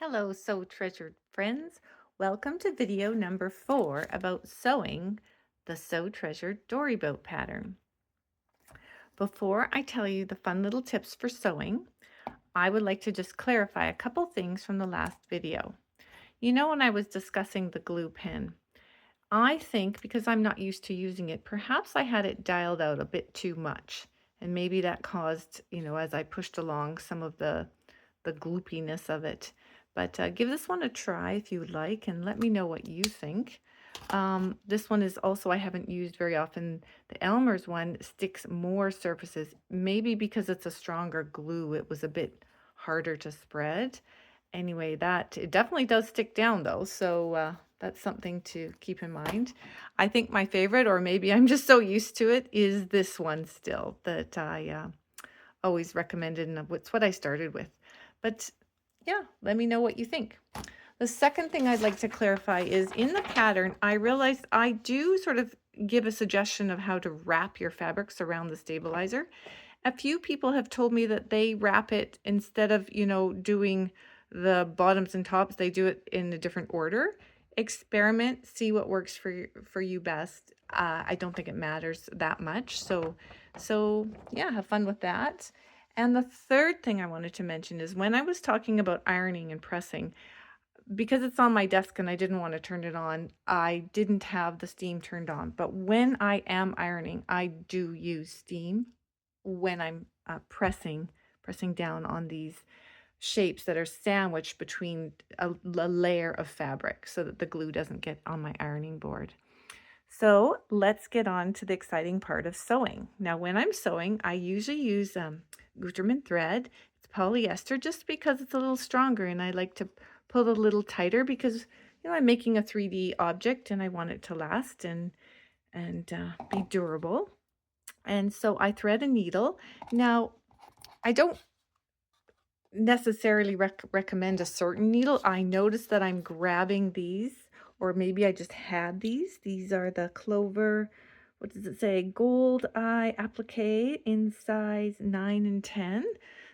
Hello, so treasured friends. Welcome to video number 4 about sewing the so treasured Dory Boat pattern. Before I tell you the fun little tips for sewing, I would like to just clarify a couple things from the last video. When I was discussing the glue pen, I think because I'm not used to using it, perhaps I had it dialed out a bit too much. And maybe that caused, as I pushed along some of the gloopiness of it. But give this one a try if you would like, and let me know what you think. This one is also I haven't used very often. The Elmer's one sticks more surfaces, maybe because it's a stronger glue. It was a bit harder to spread. Anyway, that it definitely does stick down though, so that's something to keep in mind. I think my favorite, or maybe I'm just so used to it, is this one still that I always recommended, and it's what I started with. But yeah, let me know what you think. The second thing I'd like to clarify is in the pattern, I realized I do sort of give a suggestion of how to wrap your fabrics around the stabilizer. A few people have told me that they wrap it instead of, doing the bottoms and tops, they do it in a different order. Experiment, see what works for you best. I don't think it matters that much. So yeah, have fun with that. And the third thing I wanted to mention is when I was talking about ironing and pressing, because it's on my desk and I didn't want to turn it on, I didn't have the steam turned on. But when I am ironing, I do use steam when I'm pressing down on these shapes that are sandwiched between a layer of fabric so that the glue doesn't get on my ironing board. So let's get on to the exciting part of sewing. Now, when I'm sewing, I usually use Gutermann thread. It's polyester just because it's a little stronger, and I like to pull it a little tighter because I'm making a 3D object and I want it to last and be durable. And so I thread a needle. Now, I don't necessarily recommend a certain needle. I notice that I'm grabbing these, or maybe I just had these. These are the Clover, what does it say? Gold Eye Applique in size 9 and 10.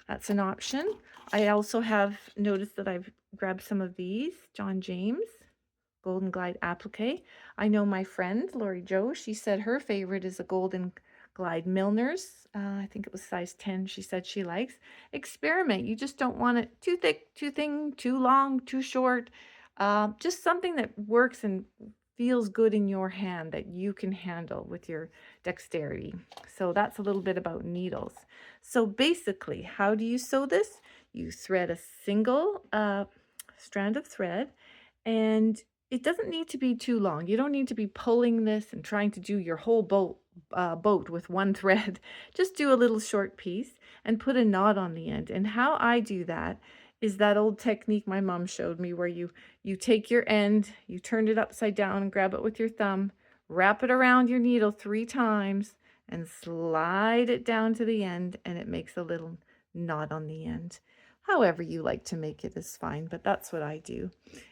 That's an option. I also have noticed that I've grabbed some of these, John James Golden Glide Applique. I know my friend Lori Jo, she said her favorite is a Golden Glide Milner's. I think it was size 10 she said she likes. Experiment. You just don't want it too thick, too thin, too long, too short. Just something that works and feels good in your hand that you can handle with your dexterity. So that's a little bit about needles. So basically, how do you sew this? You thread a single strand of thread, and it doesn't need to be too long. You don't need to be pulling this and trying to do your whole boat with one thread. Just do a little short piece and put a knot on the end. And how I do that is that old technique my mom showed me where you take your end, you turn it upside down and grab it with your thumb, wrap it around your needle 3 times and slide it down to the end, and it makes a little knot on the end. However you like to make it is fine, but that's what I do.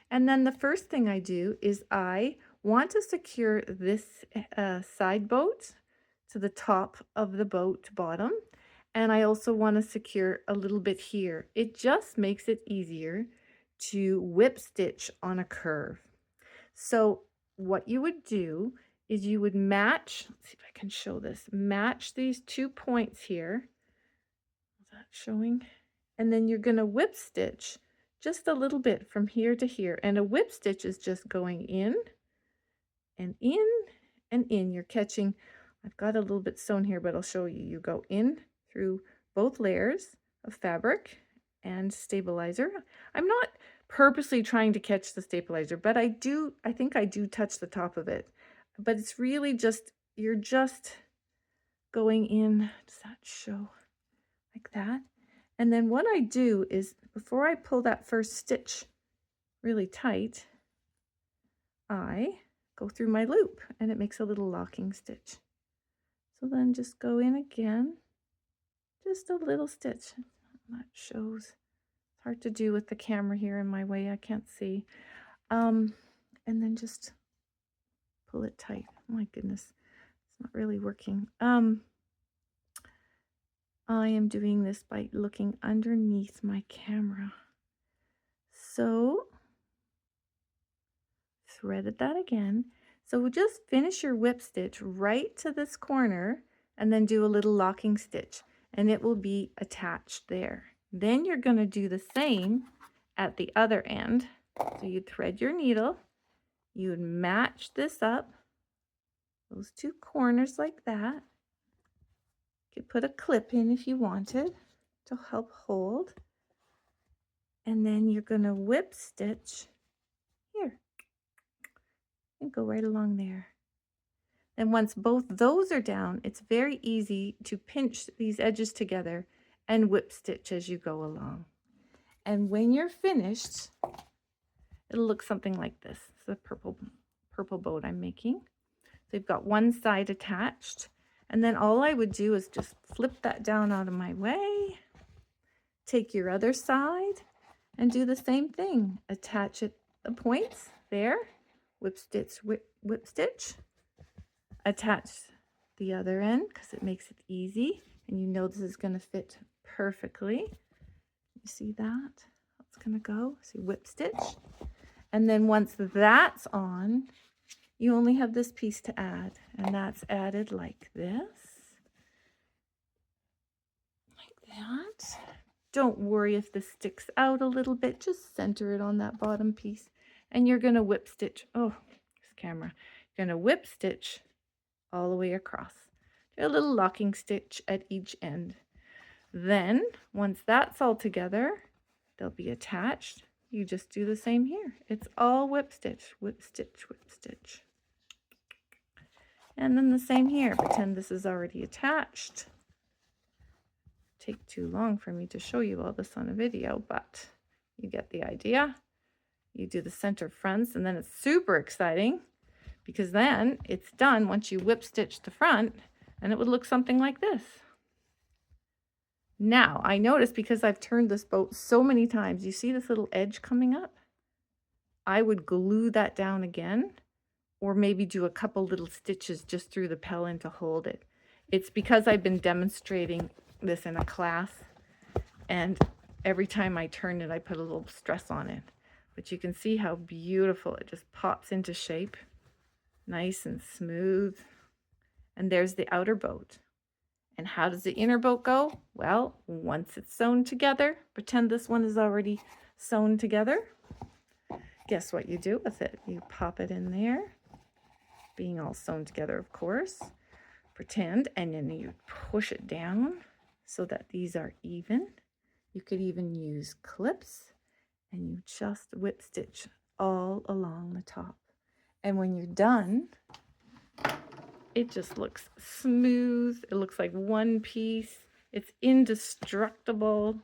And then the first thing I do is I want to secure this side boat to the top of the boat bottom. And I also want to secure a little bit here. It just makes it easier to whip stitch on a curve. So what you would do is you would match, let's see if I can show this, match these 2 points here. Is that showing? And then you're going to whip stitch just a little bit from here to here. And a whip stitch is just going in and in and in. You're catching, I've got a little bit sewn here, but I'll show you. You go in through both layers of fabric and stabilizer. I'm not purposely trying to catch the stabilizer, but I think I do touch the top of it. But it's really just, you're just going in. Does that show? Like that? And then what I do is before I pull that first stitch really tight, I go through my loop and it makes a little locking stitch. So then just go in again, just a little stitch. That shows. It's hard to do with the camera here in my way. I can't see. And then just pull it tight. Oh my goodness, it's not really working. I am doing this by looking underneath my camera. So threaded that again. So just finish your whip stitch right to this corner and then do a little locking stitch and it will be attached there. Then you're going to do the same at the other end. So you thread your needle, you would match this up, those two corners like that. You could put a clip in if you wanted to help hold. And then you're going to whip stitch here and go right along there. And once both those are down, it's very easy to pinch these edges together and whip stitch as you go along. And when you're finished, it'll look something like this. It's the purple boat I'm making. So you've got one side attached, and then all I would do is just flip that down out of my way, take your other side, and do the same thing. Attach it, the points there, whip stitch, whip stitch. Attach the other end because it makes it easy, and you know this is going to fit perfectly. You see that? It's going to go. So whip stitch. And then once that's on, you only have this piece to add, and that's added like this. Like that. Don't worry if this sticks out a little bit, just center it on that bottom piece. And you're going to whip stitch. Oh, this camera. You're going to whip stitch all the way across. Do a little locking stitch at each end. Then, once that's all together, they'll be attached. You just do the same here. It's all whip stitch, whip stitch, whip stitch. And then the same here. Pretend this is already attached. Take too long for me to show you all this on a video, but you get the idea. You do the center fronts, and then it's super exciting because then it's done once you whip stitch the front, and it would look something like this. Now, I noticed because I've turned this boat so many times, you see this little edge coming up? I would glue that down again, or maybe do a couple little stitches just through the pellin to hold it. It's because I've been demonstrating this in a class, and every time I turn it, I put a little stress on it. But you can see how beautiful it just pops into shape. Nice and smooth. And there's the outer boat. And how does the inner boat go? Well, once it's sewn together, pretend this one is already sewn together. Guess what you do with it? You pop it in there, being all sewn together, of course. Pretend, and then you push it down so that these are even. You could even use clips, and you just whip stitch all along the top. And when you're done, it just looks smooth. It looks like one piece. It's indestructible.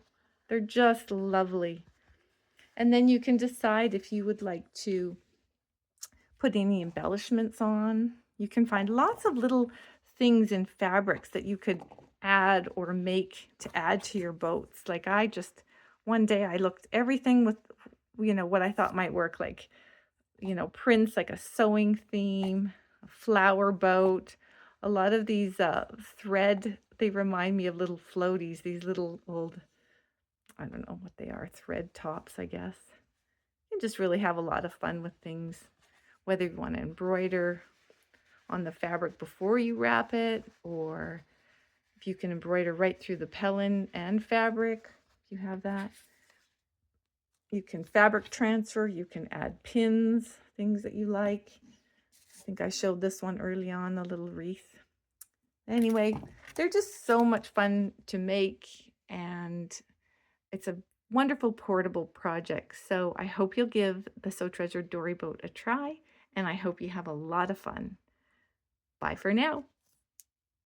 They're just lovely. And then you can decide if you would like to put any embellishments on. You can find lots of little things in fabrics that you could add or make to add to your boats. Like one day I looked everything with, what I thought might work, like, prints, like a sewing theme, a flower boat. A lot of these thread, they remind me of little floaties, these little old, I don't know what they are, thread tops, I guess. You just really have a lot of fun with things, whether you want to embroider on the fabric before you wrap it, or if you can embroider right through the pellin and fabric, if you have that. You can fabric transfer, you can add pins, things that you like. I think I showed this one early on, the little wreath. Anyway, they're just so much fun to make, and it's a wonderful portable project. So I hope you'll give the So Treasured Dory Boat a try, and I hope you have a lot of fun. Bye for now.